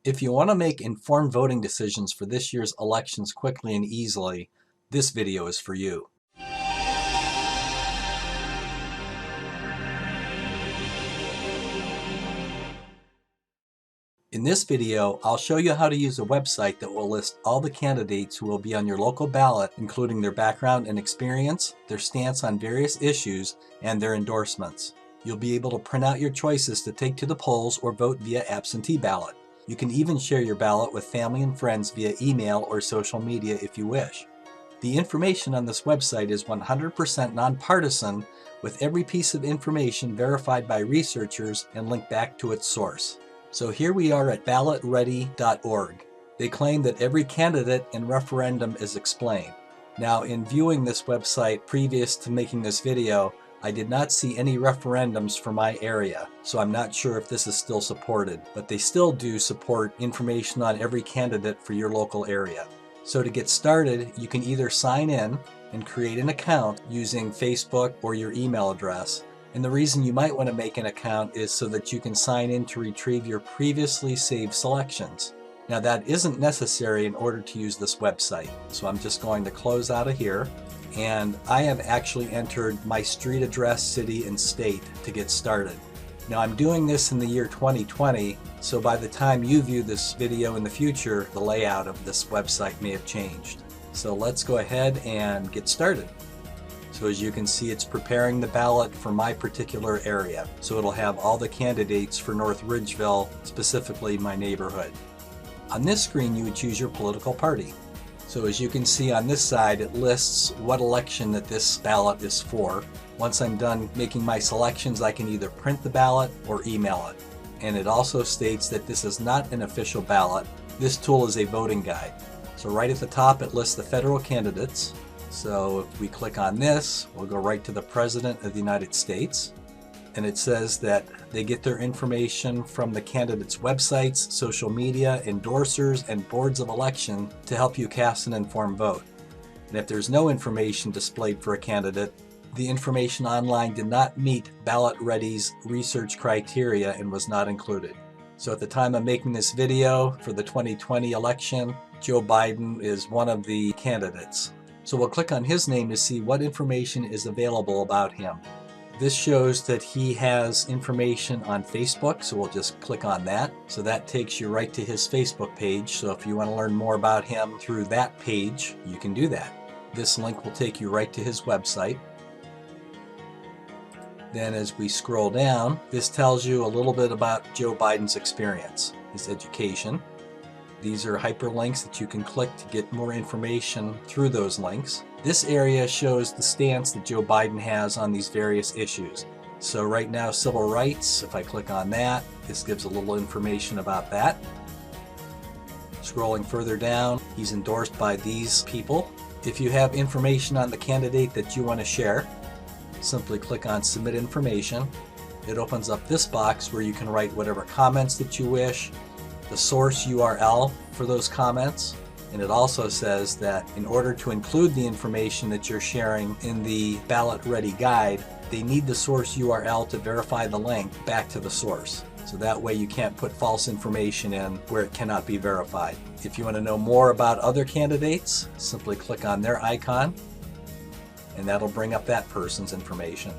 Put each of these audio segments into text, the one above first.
If you want to make informed voting decisions for this year's elections quickly and easily, this video is for you. In this video, I'll show you how to use a website that will list all the candidates who will be on your local ballot, including their background and experience, their stance on various issues, and their endorsements. You'll be able to print out your choices to take to the polls or vote via absentee ballot. You can even share your ballot with family and friends via email or social media if you wish. The information on this website is 100% nonpartisan, with every piece of information verified by researchers and linked back to its source. So here we are at ballotready.org. They claim that every candidate and referendum is explained. Now, in viewing this website previous to making this video, I did not see any referendums for my area, so I'm not sure if this is still supported, but they still do support information on every candidate for your local area. So to get started, you can either sign in and create an account using Facebook or your email address. And the reason you might want to make an account is so that you can sign in to retrieve your previously saved selections. Now that isn't necessary in order to use this website, so I'm just going to close out of here. And I have actually entered my street address, city, and state to get started. Now I'm doing this in the year 2020, so by the time you view this video in the future, the layout of this website may have changed. So let's go ahead and get started. So as you can see, it's preparing the ballot for my particular area. So it'll have all the candidates for North Ridgeville, specifically my neighborhood. On this screen, you would choose your political party. So as you can see on this side, it lists what election that this ballot is for. Once I'm done making my selections, I can either print the ballot or email it. And it also states that this is not an official ballot. This tool is a voting guide. So right at the top, it lists the federal candidates. So if we click on this, we'll go right to the President of the United States. And it says that they get their information from the candidates' websites, social media, endorsers, and boards of election to help you cast an informed vote. And if there's no information displayed for a candidate, the information online did not meet Ballot Ready's research criteria and was not included. So at the time of making this video for the 2020 election, Joe Biden is one of the candidates. So we'll click on his name to see what information is available about him. This shows that he has information on Facebook, so we'll just click on that. So that takes you right to his Facebook page. So if you want to learn more about him through that page, you can do that. This link will take you right to his website. Then as we scroll down, this tells you a little bit about Joe Biden's experience, his education. These are hyperlinks that you can click to get more information through those links. This area shows the stance that Joe Biden has on these various issues. So right now, civil rights, if I click on that, this gives a little information about that. Scrolling further down, he's endorsed by these people. If you have information on the candidate that you want to share, simply click on Submit Information. It opens up this box where you can write whatever comments that you wish, the source URL for those comments, and it also says that in order to include the information that you're sharing in the Ballot Ready guide, they need the source URL to verify the link back to the source. So that way you can't put false information in where it cannot be verified. If you want to know more about other candidates, simply click on their icon, and that'll bring up that person's information.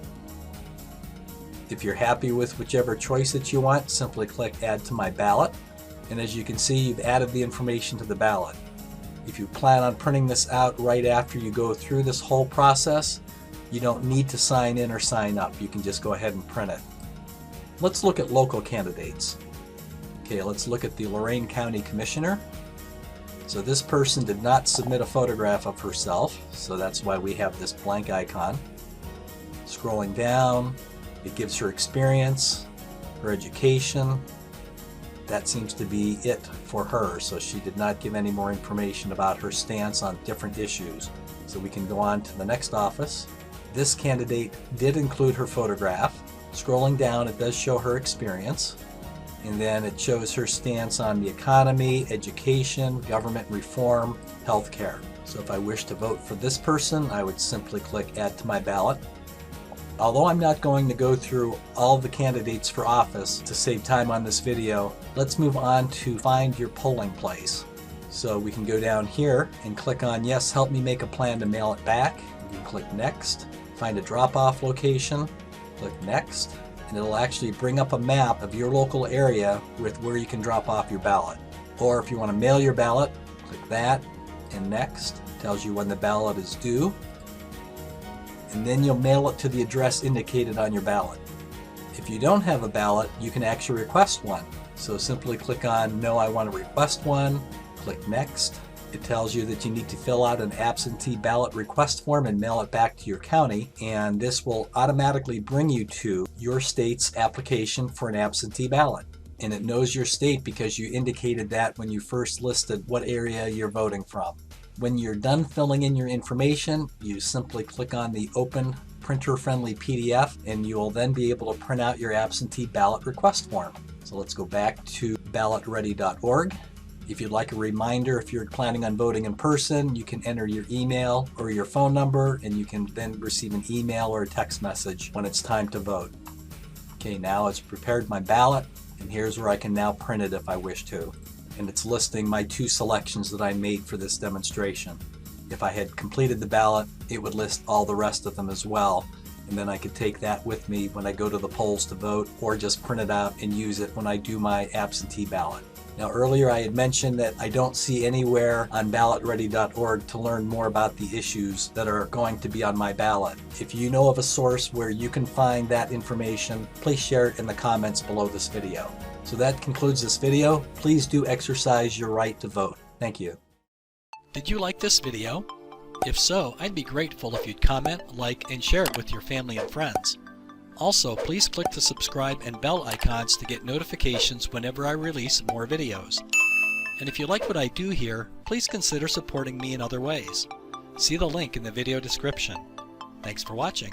If you're happy with whichever choice that you want, simply click Add to My Ballot. And as you can see, you've added the information to the ballot. If you plan on printing this out right after you go through this whole process, you don't need to sign in or sign up. You can just go ahead and print it. Let's look at local candidates. Okay, let's look at the Lorain County Commissioner. So this person did not submit a photograph of herself, so that's why we have this blank icon. Scrolling down, it gives her experience, her education. That seems to be it for her, so she did not give any more information about her stance on different issues. So we can go on to the next office. This candidate did include her photograph. Scrolling down, it does show her experience, and then it shows her stance on the economy, education, government reform, healthcare. So if I wish to vote for this person, I would simply click Add to My Ballot. Although I'm not going to go through all the candidates for office to save time on this video, let's move on to find your polling place. So we can go down here and click on Yes, help me make a plan to mail it back. You can click Next, find a drop-off location, click Next, and it'll actually bring up a map of your local area with where you can drop off your ballot. Or if you want to mail your ballot, click that and Next. Tells you when the ballot is due. And then you'll mail it to the address indicated on your ballot. If you don't have a ballot, you can actually request one. So simply click on No, I want to request one, click Next. It tells you that you need to fill out an absentee ballot request form and mail it back to your county, and this will automatically bring you to your state's application for an absentee ballot. And it knows your state because you indicated that when you first listed what area you're voting from. When you're done filling in your information, you simply click on the Open Printer-Friendly PDF, and you will then be able to print out your absentee ballot request form. So let's go back to ballotready.org. If you'd like a reminder, if you're planning on voting in person, you can enter your email or your phone number, and you can then receive an email or a text message when it's time to vote. Okay, now it's prepared my ballot, and here's where I can now print it if I wish to. And it's listing my 2 selections that I made for this demonstration. If I had completed the ballot, it would list all the rest of them as well, and then I could take that with me when I go to the polls to vote, or just print it out and use it when I do my absentee ballot. Now earlier I had mentioned that I don't see anywhere on ballotready.org to learn more about the issues that are going to be on my ballot. If you know of a source where you can find that information, please share it in the comments below this video. So that concludes this video. Please do exercise your right to vote. Thank you. Did you like this video? If so, I'd be grateful if you'd comment, like, and share it with your family and friends. Also, please click the subscribe and bell icons to get notifications whenever I release more videos. And if you like what I do here, please consider supporting me in other ways. See the link in the video description. Thanks for watching.